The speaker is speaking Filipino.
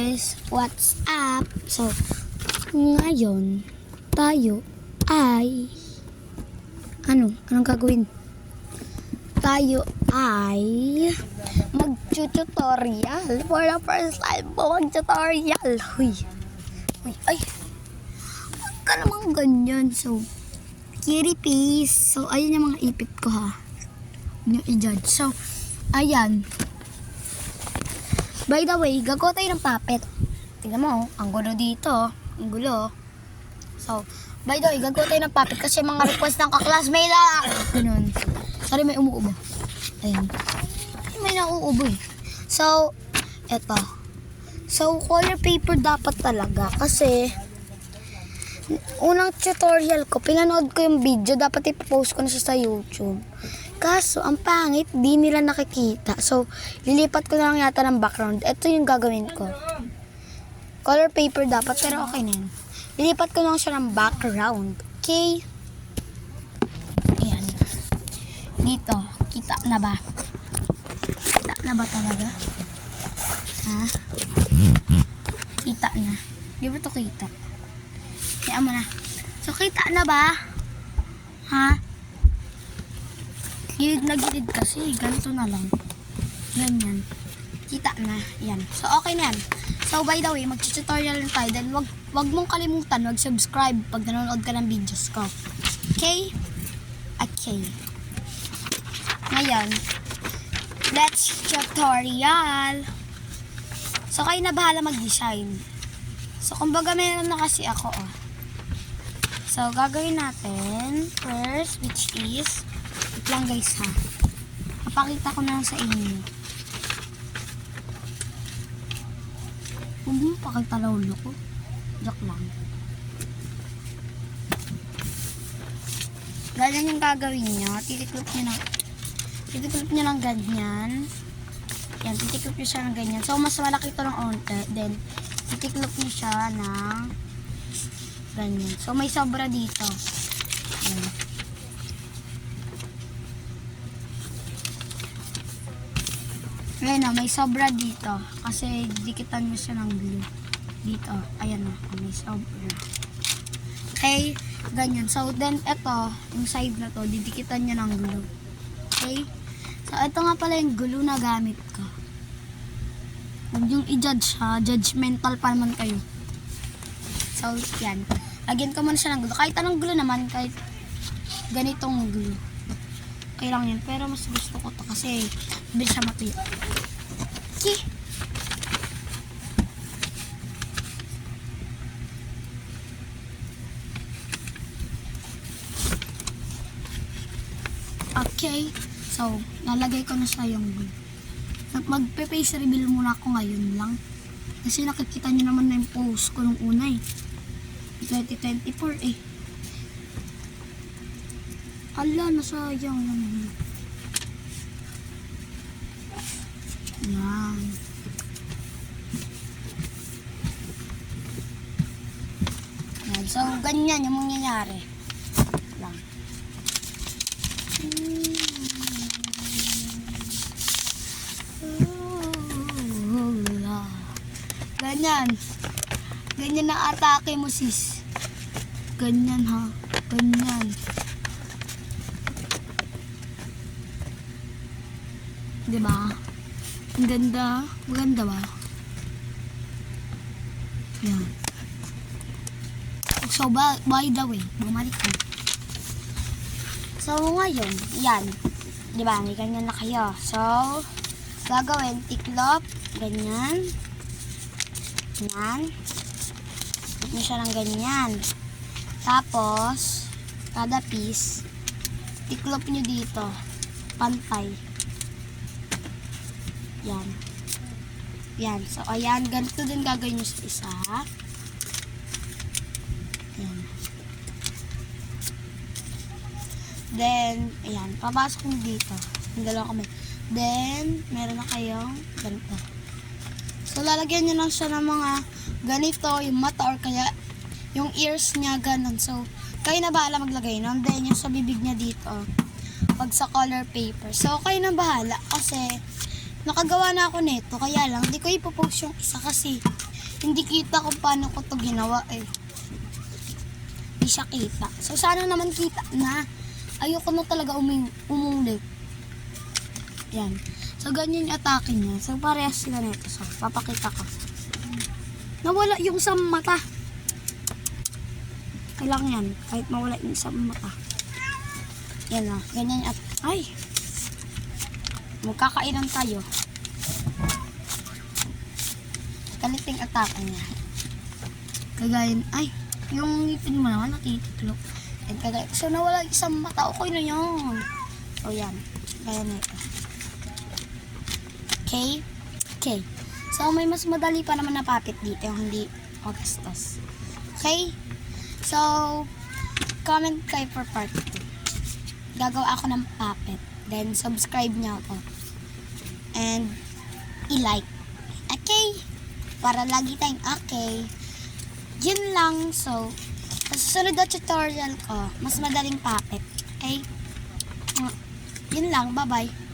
guys, what's up? So, ngayon, tayo ay anong gagawin? Tayo ay mag-tutorial for the first time po mag-tutorial. Huy, ay, huwag ka naman ganyan. So, kitty face. So, ayun yung mga ipit ko ha. Huwag nyo i-judge. So, ayan. By the way, gagawa tayo ng puppet. Tingnan mo, ang gulo dito. Ang gulo. So, by the way, gagawa tayo ng puppet kasi mga request ng kaklasmate lang. Ganun. Sorry, may umuubo. Ayan. Ay, may nauubo eh. So, eto. So, color paper dapat talaga kasi unang tutorial ko, pinanood ko yung video, dapat ipopost ko na siya sa YouTube. Kaso, ang pangit, di nila nakikita. So, lilipat ko na lang yata ng background. Ito yung gagawin ko. Color paper dapat, pero okay na yun. Lilipat ko lang siya ng background. Okay? Ayan. Dito. Kita na ba? Kita na ba talaga? Ha? Kita na. Di ba ito kita? Kaya mo na. So, kita na ba? Ha? Gilid na gilid kasi. Ganito na lang. Ganyan. Kita na. Yan. So, okay na yan. So, by the way, mag-tutorial na tayo. Then, wag mong kalimutan mag-subscribe pag nanonood ka ng videos ko. Okay? Okay. Ngayon, let's tutorial. So, kayo na bahala mag-design. So, kumbaga meron na kasi ako, oh. So, gagawin natin first, which is ito lang guys ha. Papakita ko na lang sa inyo. Huwag mo pakita lolo ko. Joke lang. Ganyan yung gagawin nyo. Titiklop nyo lang ganyan. Yan, titiklop nyo siya ng ganyan. So, mas malaki ito ng onte. Then, titiklop nyo siya ng ganyan. So, may sobra dito. Yan. Ayan na, may sobra dito. Kasi dikitan mo siya ng glue. Dito. Ayan na, may sobra. Okay? Ganyan. So, then, ito, yung side na to, didikitan nyo ng glue. Okay? So, ito nga pala yung glue na gamit ko. Huwag yung i-judge ha. Judgmental pa naman kayo. So, yan. Lagyan ko muna siya ng glue. Kahit anong glue naman, kahit ganitong glue. Okay lang yun. Pero mas gusto ko to kasi bilis siya matuyo. Okay. Okay. So, nalagay ko na siya yung glue. Magpe-face reveal muna ako ngayon lang. Kasi nakikita nyo naman na yung post ko nung una eh. 2024 eh. Ala, nasayang naman. Yan. Yan. So, ganyan yung mangyayari. Lang. Ganyan. Ganyan na atake mo sis. Ganyan ha. Ganyan. Diba? Ang ganda. Maganda ba? Yan. So, by the way, bumalik ko. So, ngayon, yan. Diba? May ganyan na kayo. So, gagawin, tiklop, ganyan. Yan. Tiklop nyo siya ng ganyan. Tapos, kada piece, tiklop nyo dito. Pantay. Yan. Yan. So, ayan. Ganito din gagawin nyo sa isa. Yan. Then, ayan. Papasok nyo dito. Yung dalawang kamay. Then, meron na kayong ganito. So, lalagyan nyo lang siya ng mga ganito, yung mata or kaya yung ears niya, ganun. So, kayo na bahala maglagay nun. Then, yung sa bibig niya dito. Pag sa color paper. So, kayo na bahala kasi nakagawa na ako nito, kaya lang, di ko ipopost yung isa kasi Hindi kita kung paano ko to ginawa eh. Hindi siya kita. So sana naman kita na. Ayoko na talaga umulit. Yan. So ganyan yung atake niya. So parehas sila nito. So papakita ko. Nawala yung sa mata. Kailangan yan. Kahit mawala yung sa mata. Yan na. Ganyan yung atake. Ay! Magkakainan tayo. Kaliting atake niya. Kagayan. Ay! Yung ngipin mo naman natitiklop. And kagaya. So nawala yung isang mata. Okay na yun. So yan. Kaya nito. Okay? Okay. So, may mas madali pa naman na puppet dito yung hindi Augustus. Okay? So, comment kayo for part 2. Gagawa ako ng puppet. Then, subscribe niyo ako. And, i-like. Okay? Para lagi tayong okay. Yun lang. So, sa susunod na tutorial ko, mas madaling puppet. Okay? Yun lang. Bye-bye.